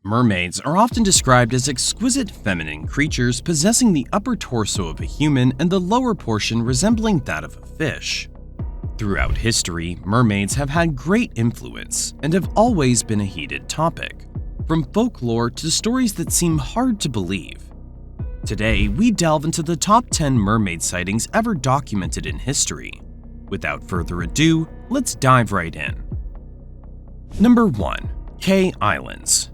Mermaids are often described as exquisite feminine creatures possessing the upper torso of a human and the lower portion resembling that of a fish. Throughout history, mermaids have had great influence and have always been a heated topic, from folklore to stories that seem hard to believe. Today, we delve into the top 10 mermaid sightings ever documented in history. Without further ado, let's dive right in. Number 1. Kei Islands.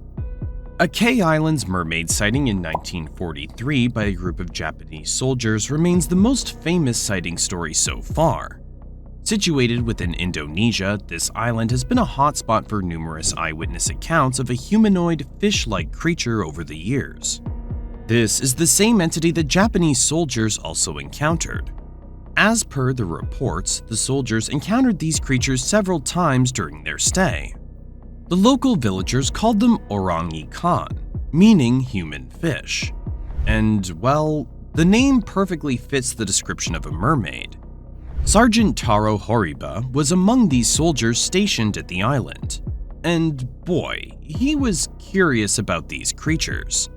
A Kei Islands mermaid sighting in 1943 by a group of Japanese soldiers remains the most famous sighting story so far. Situated within Indonesia, this island has been a hotspot for numerous eyewitness accounts of a humanoid, fish-like creature over the years. This is the same entity that Japanese soldiers also encountered. As per the reports, the soldiers encountered these creatures several times during their stay. The local villagers called them orang ikan, meaning human fish. And, well, the name perfectly fits the description of a mermaid. Sergeant Taro Horiba was among these soldiers stationed at the island. And boy, he was curious about these creatures.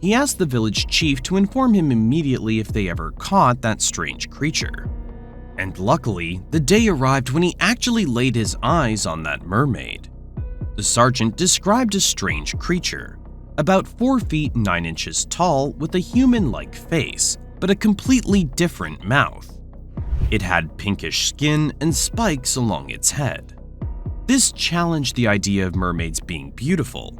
He asked the village chief to inform him immediately if they ever caught that strange creature. And luckily, the day arrived when he actually laid his eyes on that mermaid. The sergeant described a strange creature, about 4 feet 9 inches tall with a human-like face, but a completely different mouth. It had pinkish skin and spikes along its head. This challenged the idea of mermaids being beautiful.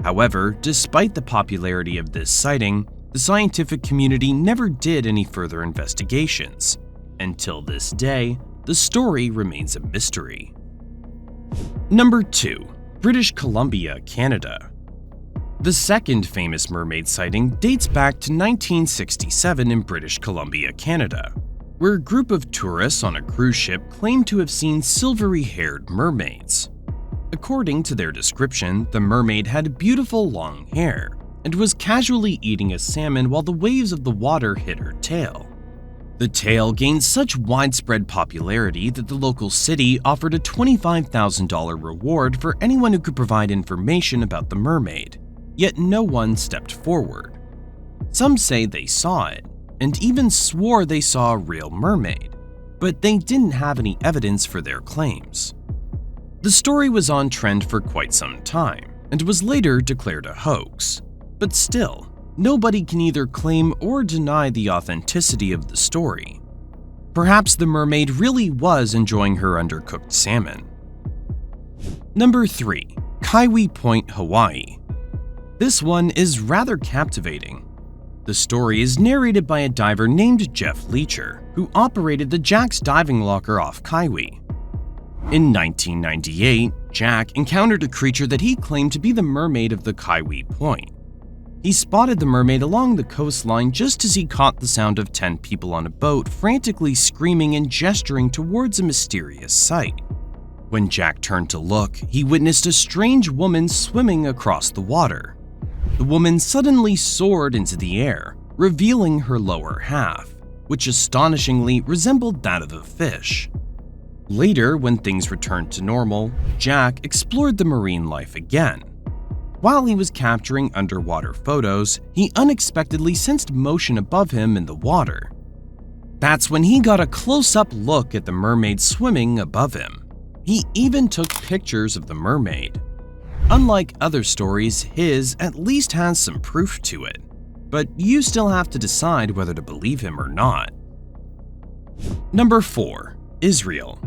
However, despite the popularity of this sighting, the scientific community never did any further investigations. Until this day, the story remains a mystery. Number 2. British Columbia, Canada. The second famous mermaid sighting dates back to 1967 in British Columbia, Canada, where a group of tourists on a cruise ship claimed to have seen silvery-haired mermaids. According to their description, the mermaid had beautiful long hair and was casually eating a salmon while the waves of the water hit her tail. The tale gained such widespread popularity that the local city offered a $25,000 reward for anyone who could provide information about the mermaid, yet no one stepped forward. Some say they saw it, and even swore they saw a real mermaid, but they didn't have any evidence for their claims. The story was on trend for quite some time, and was later declared a hoax, but still, nobody can either claim or deny the authenticity of the story. Perhaps the mermaid really was enjoying her undercooked salmon. Number 3. Kauai Point, Hawaii. This one is rather captivating. The story is narrated by a diver named Jeff Leacher, who operated the Jack's diving locker off Kauai. In 1998, Jack encountered a creature that he claimed to be the mermaid of the Kauai Point. He spotted the mermaid along the coastline just as he caught the sound of 10 people on a boat frantically screaming and gesturing towards a mysterious sight. When Jack turned to look, he witnessed a strange woman swimming across the water. The woman suddenly soared into the air, revealing her lower half, which astonishingly resembled that of a fish. Later, when things returned to normal, Jack explored the marine life again. While he was capturing underwater photos, he unexpectedly sensed motion above him in the water. That's when he got a close-up look at the mermaid swimming above him. He even took pictures of the mermaid. Unlike other stories, his at least has some proof to it, but you still have to decide whether to believe him or not. Number 4. Israel.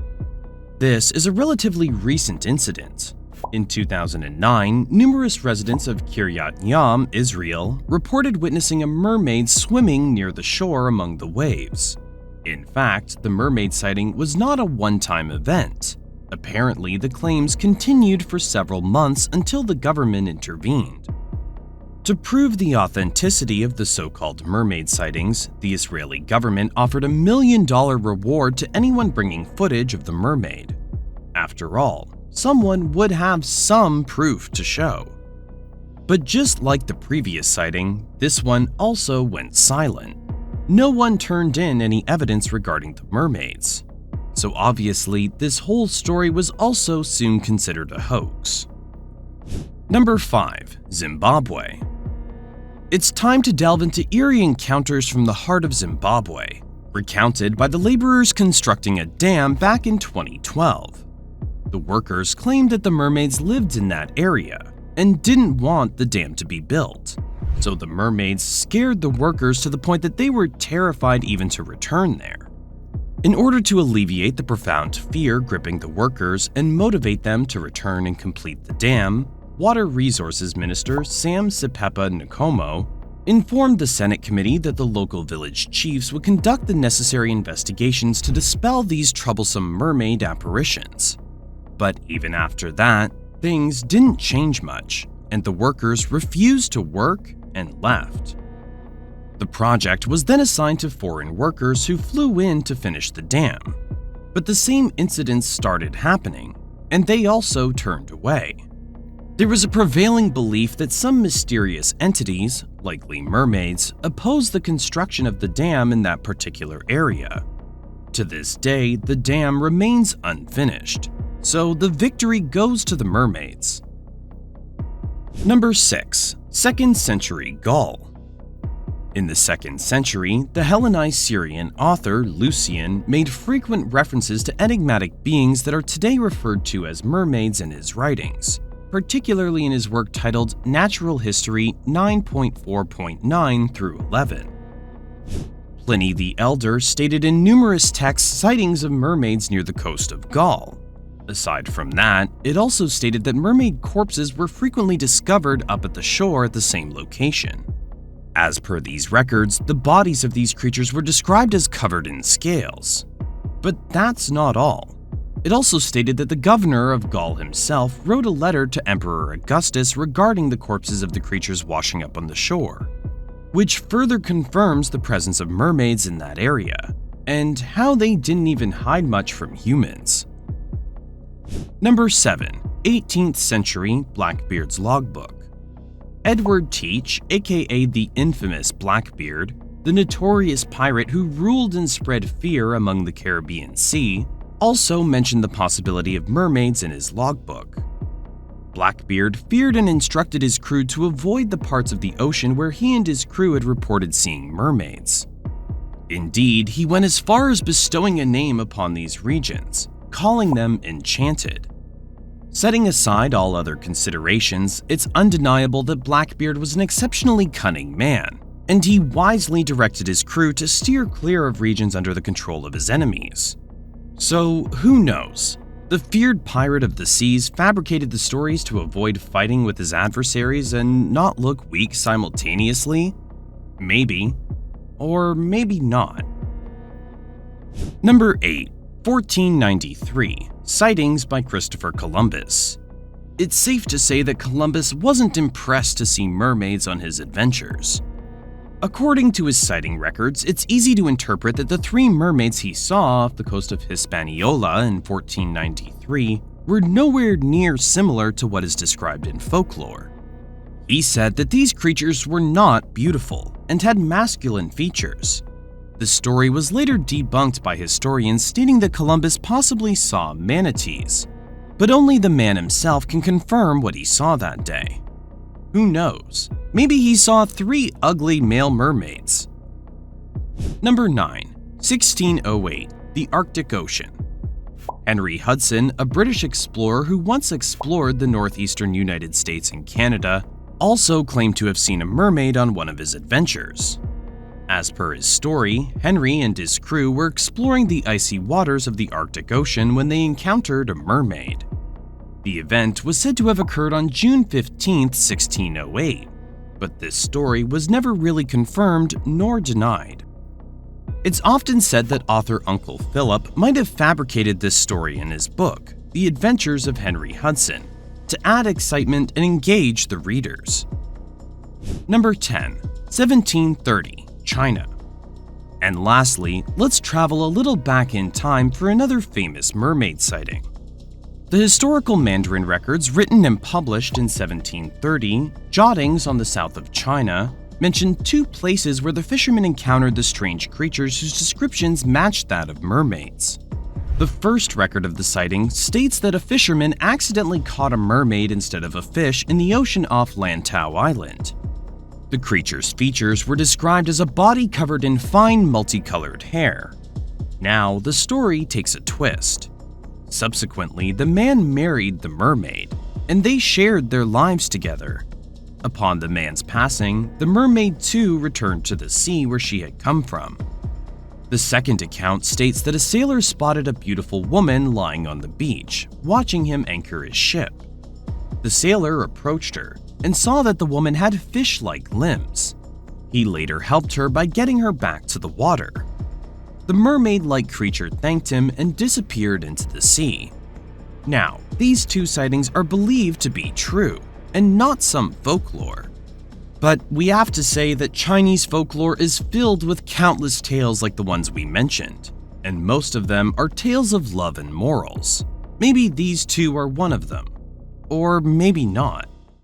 This is a relatively recent incident. In 2009, numerous residents of Kiryat Yam, Israel, reported witnessing a mermaid swimming near the shore among the waves. In fact, the mermaid sighting was not a one-time event. Apparently, the claims continued for several months until the government intervened. To prove the authenticity of the so-called mermaid sightings, the Israeli government offered $1 million reward to anyone bringing footage of the mermaid. After all, someone would have some proof to show. But just like the previous sighting, this one also went silent. No one turned in any evidence regarding the mermaids. So obviously, this whole story was also soon considered a hoax. Number 5. Zimbabwe. It's time to delve into eerie encounters from the heart of Zimbabwe, recounted by the laborers constructing a dam back in 2012. The workers claimed that the mermaids lived in that area and didn't want the dam to be built, so the mermaids scared the workers to the point that they were terrified even to return there. In order to alleviate the profound fear gripping the workers and motivate them to return and complete the dam, Water Resources Minister Sam Sipepa Nkomo informed the Senate committee that the local village chiefs would conduct the necessary investigations to dispel these troublesome mermaid apparitions. But even after that, things didn't change much, and the workers refused to work and left. The project was then assigned to foreign workers who flew in to finish the dam. But the same incidents started happening, and they also turned away. There was a prevailing belief that some mysterious entities, likely mermaids, opposed the construction of the dam in that particular area. To this day, the dam remains unfinished, so the victory goes to the mermaids. Number 6. 2nd Century Gaul. In the 2nd century, the Hellenized Syrian author Lucian made frequent references to enigmatic beings that are today referred to as mermaids in his writings, particularly in his work titled Natural History 9.4.9 through 11. Pliny the Elder stated in numerous texts sightings of mermaids near the coast of Gaul. Aside from that, it also stated that mermaid corpses were frequently discovered up at the shore at the same location. As per these records, the bodies of these creatures were described as covered in scales. But that's not all. It also stated that the governor of Gaul himself wrote a letter to Emperor Augustus regarding the corpses of the creatures washing up on the shore, which further confirms the presence of mermaids in that area, and how they didn't even hide much from humans. Number 7. 18th Century Blackbeard's Logbook. Edward Teach, aka the infamous Blackbeard, the notorious pirate who ruled and spread fear among the Caribbean Sea, also mentioned the possibility of mermaids in his logbook. Blackbeard feared and instructed his crew to avoid the parts of the ocean where he and his crew had reported seeing mermaids. Indeed, he went as far as bestowing a name upon these regions, calling them enchanted. Setting aside all other considerations, it's undeniable that Blackbeard was an exceptionally cunning man, and he wisely directed his crew to steer clear of regions under the control of his enemies. So, who knows? The feared pirate of the seas fabricated the stories to avoid fighting with his adversaries and not look weak simultaneously? Maybe. Or maybe not. Number 8. 1493. Sightings by Christopher Columbus. It's safe to say that Columbus wasn't impressed to see mermaids on his adventures. According to his sighting records, it's easy to interpret that the 3 mermaids he saw off the coast of Hispaniola in 1493 were nowhere near similar to what is described in folklore. He said that these creatures were not beautiful and had masculine features. The story was later debunked by historians stating that Columbus possibly saw manatees, but only the man himself can confirm what he saw that day. Who knows? Maybe he saw 3 ugly male mermaids. Number 9. 1608. The Arctic Ocean. Henry Hudson, a British explorer who once explored the northeastern United States and Canada, also claimed to have seen a mermaid on one of his adventures. As per his story, Henry and his crew were exploring the icy waters of the Arctic Ocean when they encountered a mermaid. The event was said to have occurred on June 15, 1608, but this story was never really confirmed nor denied. It's often said that author Uncle Philip might have fabricated this story in his book, The Adventures of Henry Hudson, to add excitement and engage the readers. Number 10. 1730. China. And lastly, let's travel a little back in time for another famous mermaid sighting. The historical Mandarin records written and published in 1730, jottings on the south of China, mentioned 2 places where the fishermen encountered the strange creatures whose descriptions matched that of mermaids. The first record of the sighting states that a fisherman accidentally caught a mermaid instead of a fish in the ocean off Lantau Island. The creature's features were described as a body covered in fine multicolored hair. Now, the story takes a twist. Subsequently, the man married the mermaid, and they shared their lives together. Upon the man's passing, the mermaid too returned to the sea where she had come from. The second account states that a sailor spotted a beautiful woman lying on the beach, watching him anchor his ship. The sailor approached her and saw that the woman had fish-like limbs. He later helped her by getting her back to the water. The mermaid-like creature thanked him and disappeared into the sea. Now, these two sightings are believed to be true, and not some folklore. But we have to say that Chinese folklore is filled with countless tales like the ones we mentioned, and most of them are tales of love and morals. Maybe these two are one of them. Or maybe not.